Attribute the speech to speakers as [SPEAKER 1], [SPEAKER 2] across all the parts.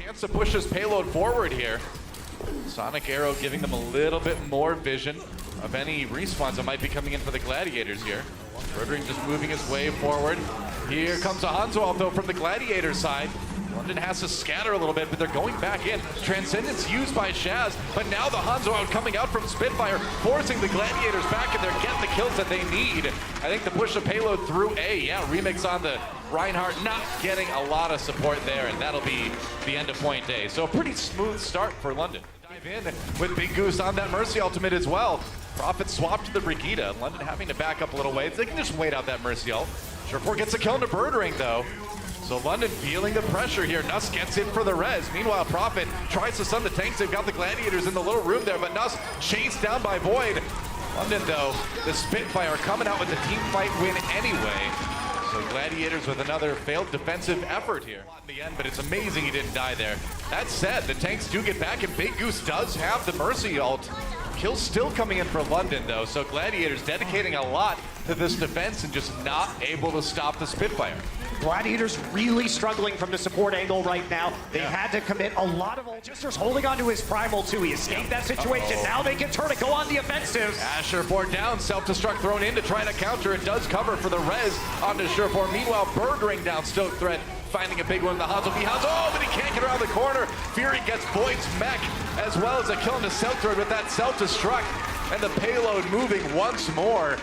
[SPEAKER 1] Chance to push his payload forward here. Sonic Arrow giving them a little bit more vision of any respawns that might be coming in for the Gladiators here. Birdring just moving his way forward. Here comes a Hanzo though from the Gladiator side. London has to scatter a little bit, but they're going back in. Transcendence used by Shaz, but now the Hanzo out coming out from Spitfire, forcing the Gladiators back, and they're getting the kills that they need. I think to push the payload through A, yeah, Remix on the Reinhardt, not getting a lot of support there, and that'll be the end of point A. So a pretty smooth start for London. Dive in with Big Goose on that Mercy ultimate as well. Prophet swapped to the Brigitte. London having to back up a little ways. They can just wait out that Mercy ult. Surefour gets a kill into Birdring though. So London feeling the pressure here. Nuss gets in for the res. Meanwhile, Prophet tries to stun the tanks. They've got the Gladiators in the little room there, but Nuss chased down by Void. London, though, the Spitfire coming out with the team fight win anyway. So Gladiators with another failed defensive effort here in the end, but it's amazing he didn't die there. That said, the tanks do get back, and Big Goose does have the Mercy ult. Kills still coming in for London, though, so Gladiators dedicating a lot to this defense and just not able to stop the Spitfire.
[SPEAKER 2] Gladiators really struggling from the support angle right now. They've had to commit a lot of Jester's holding onto his primal too. He escaped that situation. Now they can turn it, go on the offensive.
[SPEAKER 1] Surefour down, self-destruct thrown in to try to counter. It does cover for the res onto Surefour. Meanwhile, Birdring down, Stoke Threat, finding a big one in the Hanzo. Oh, but he can't get around the corner. Fury gets Void's mech, as well as a kill into Self-Threat with that self-destruct. And the payload moving once more.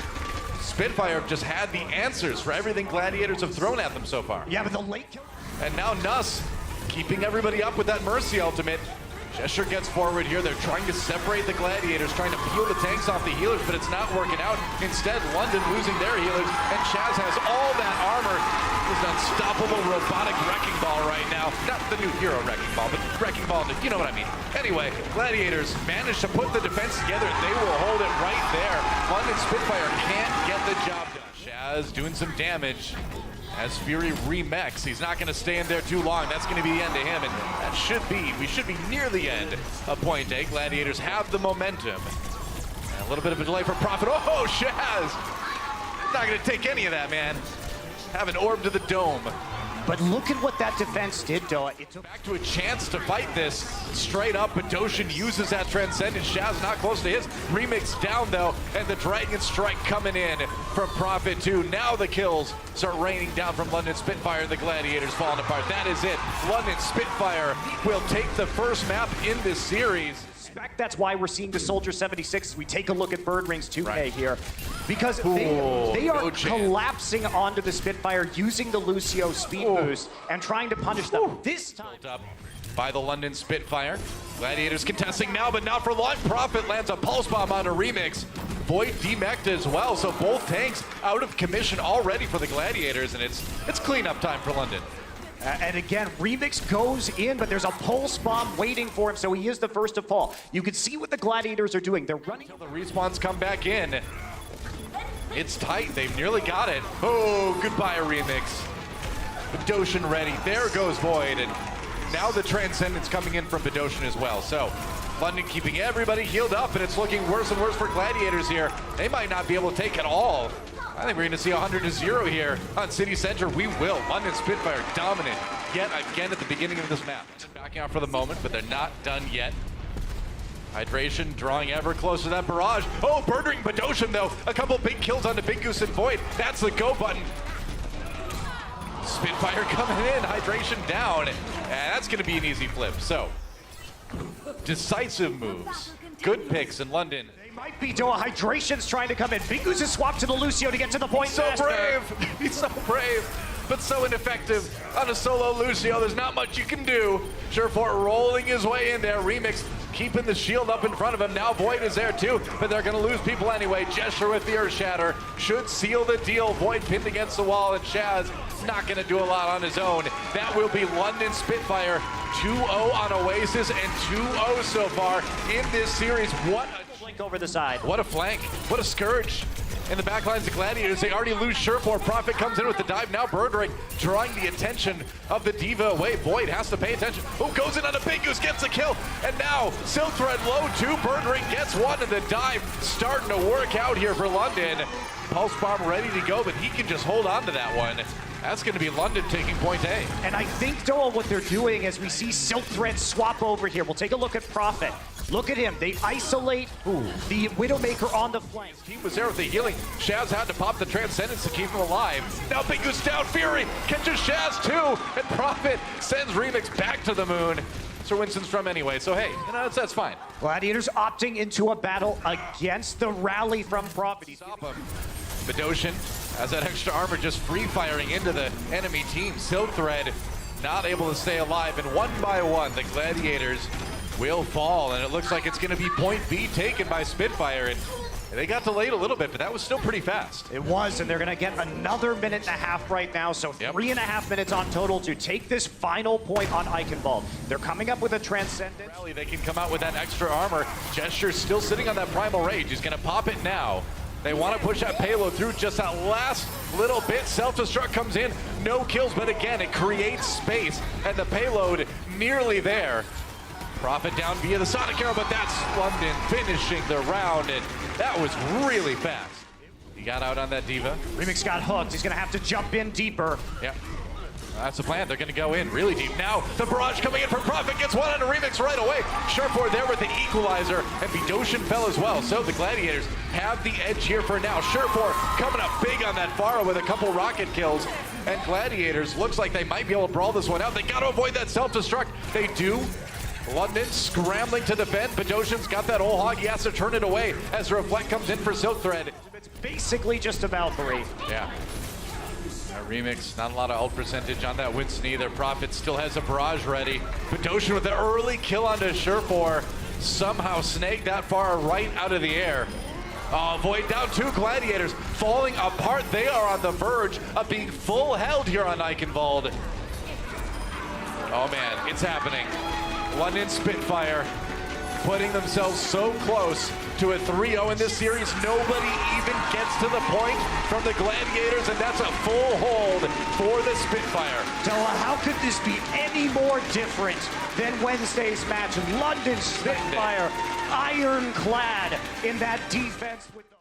[SPEAKER 1] Spitfire just had the answers for everything Gladiators have thrown at them so far.
[SPEAKER 2] Yeah, but the late kill.
[SPEAKER 1] And now Nuss keeping everybody up with that Mercy ultimate. Gesture gets forward here. They're trying to separate the Gladiators, trying to peel the tanks off the healers, but it's not working out. Instead, London losing their healers, and Shaz has all that armor. He's an unstoppable robotic wrecking ball right now. Not the new hero wrecking ball, but wrecking ball, you know what I mean. Anyway, Gladiators managed to put the defense together. They will hold it right there. London Spitfire can't get the job done. Shaz doing some damage. As Fury remechs, he's not going to stay in there too long. That's going to be the end of him, and that we should be near the end of point A. Gladiators have the momentum. And a little bit of a delay for Prophet. Oh, Shaz! Not going to take any of that, man. Have an orb to the dome.
[SPEAKER 2] But look at what that defense did, though. It took
[SPEAKER 1] back to a chance to fight this straight up, but Doshin uses that Transcendence. Shaz not close to his. Remix down, though, and the Dragon Strike coming in from Prophet, too. Now the kills start raining down from London Spitfire, and the Gladiators falling apart. That is it. London Spitfire will take the first map in this series.
[SPEAKER 2] That's why we're seeing the Soldier 76. We take a look at Birdring's 2K here. Because they are collapsing onto the Spitfire using the Lucio speed boost and trying to punish them. This time
[SPEAKER 1] up by the London Spitfire. Gladiators contesting now, but not for long. Prophet lands a pulse bomb on a Remix. Void demeched as well, so both tanks out of commission already for the Gladiators, and it's cleanup time for London.
[SPEAKER 2] And again, Remix goes in, but there's a pulse bomb waiting for him, so he is the first to fall. You can see what the Gladiators are doing. They're running.
[SPEAKER 1] Until the respawns come back in. It's tight. They've nearly got it. Oh, goodbye, Remix. Bedoshin ready. There goes Void, and now the Transcendence coming in from Bedoshin as well. So London keeping everybody healed up, and it's looking worse and worse for Gladiators here. They might not be able to take it all. I think we're going to see 100-0 here on City Center. We will. London Spitfire dominant yet again at the beginning of this map. Backing out for the moment, but they're not done yet. Hydration drawing ever closer to that barrage. Oh, Birdring Bedoshin, though. A couple big kills onto Big Goose and Void. That's the go button. Spitfire coming in. Hydration down. And that's going to be an easy flip. So, decisive moves. Good picks in London.
[SPEAKER 2] Might be Doa. Hydration's trying to come in. Big Goose is swapped to the Lucio to get to the point.
[SPEAKER 1] So brave. He's so brave, but so ineffective on a solo Lucio. There's not much you can do. Surefour rolling his way in there. Remix keeping the shield up in front of him. Now Void is there too, but they're going to lose people anyway. Gesture with the Earth Shatter should seal the deal. Void pinned against the wall, and Shaz not going to do a lot on his own. That will be London Spitfire 2-0 on Oasis and 2-0 so far in this series. What a
[SPEAKER 2] over the side.
[SPEAKER 1] What a flank. What a scourge. In the back lines of Gladiators, they already lose Surefour. Prophet comes in with the dive. Now Birdring drawing the attention of the Diva away. Void has to pay attention. Oh, goes in on a Big Goose, gets a kill. And now Silk Thread low too. Birdring gets one, and the dive starting to work out here for London. Pulse Bomb ready to go, but he can just hold on to that one. That's going to be London taking point A.
[SPEAKER 2] And I think, Doa, what they're doing as we see Silk Thread swap over here. We'll take a look at Prophet. Look at him. They isolate the Widowmaker on the flank.
[SPEAKER 1] He was there with the healing. Shaz had to pop the Transcendence to keep him alive. Now Big Goose down. Fury catches Shaz too. And Prophet sends Remix back to the moon. Sir Winston's from anyway, so hey, you know, that's fine.
[SPEAKER 2] Gladiators opting into a battle against the rally from Prophet.
[SPEAKER 1] Stop him. Bidoshin has that extra armor just free firing into the enemy team. Silk Thread not able to stay alive, and one by one, the Gladiators will fall, and it looks like it's going to be point B taken by Spitfire, and they got delayed a little bit, but that was still pretty fast.
[SPEAKER 2] It was, and they're going to get another minute and a half right now, so 3.5 minutes on total to take this final point on Eichenwalde. They're coming up with a Transcendence.
[SPEAKER 1] Rally, they can come out with that extra armor. Gesture still sitting on that Primal Rage. He's going to pop it now. They want to push that payload through just that last little bit. Self-destruct comes in, no kills, but again, it creates space, and the payload nearly there. Prophet down via the Sonic Arrow, but that's London finishing the round, and that was really fast. He got out on that D.Va.
[SPEAKER 2] Remix got hooked. He's going to have to jump in deeper.
[SPEAKER 1] Yep. That's the plan. They're going to go in really deep. Now, the barrage coming in from Prophet gets one on a Remix right away. Sharpboard there with the equalizer, and Bidoshin fell as well. So the Gladiators have the edge here for now. Sharpboard coming up big on that Pharah with a couple rocket kills. And Gladiators looks like they might be able to brawl this one out. They got to avoid that self-destruct. They do. London scrambling to defend. Bidoshin's got that old hog. He has to turn it away as the Reflect comes in for Silk Thread.
[SPEAKER 2] It's basically just a Valkyrie.
[SPEAKER 1] Yeah. Remix, not a lot of ult percentage on that Winston either. Prophet still has a barrage ready. Bidoshin with the early kill onto Sherfor. Somehow snagged that far right out of the air. Oh, Void down 2 Gladiators falling apart. They are on the verge of being full held here on Eichenwalde. Oh man, it's happening. London Spitfire putting themselves so close to a 3-0 in this series. Nobody even gets to the point from the Gladiators, and that's a full hold for the Spitfire.
[SPEAKER 2] Doa, how could this be any more different than Wednesday's match? London Spitfire, ironclad in that defense with the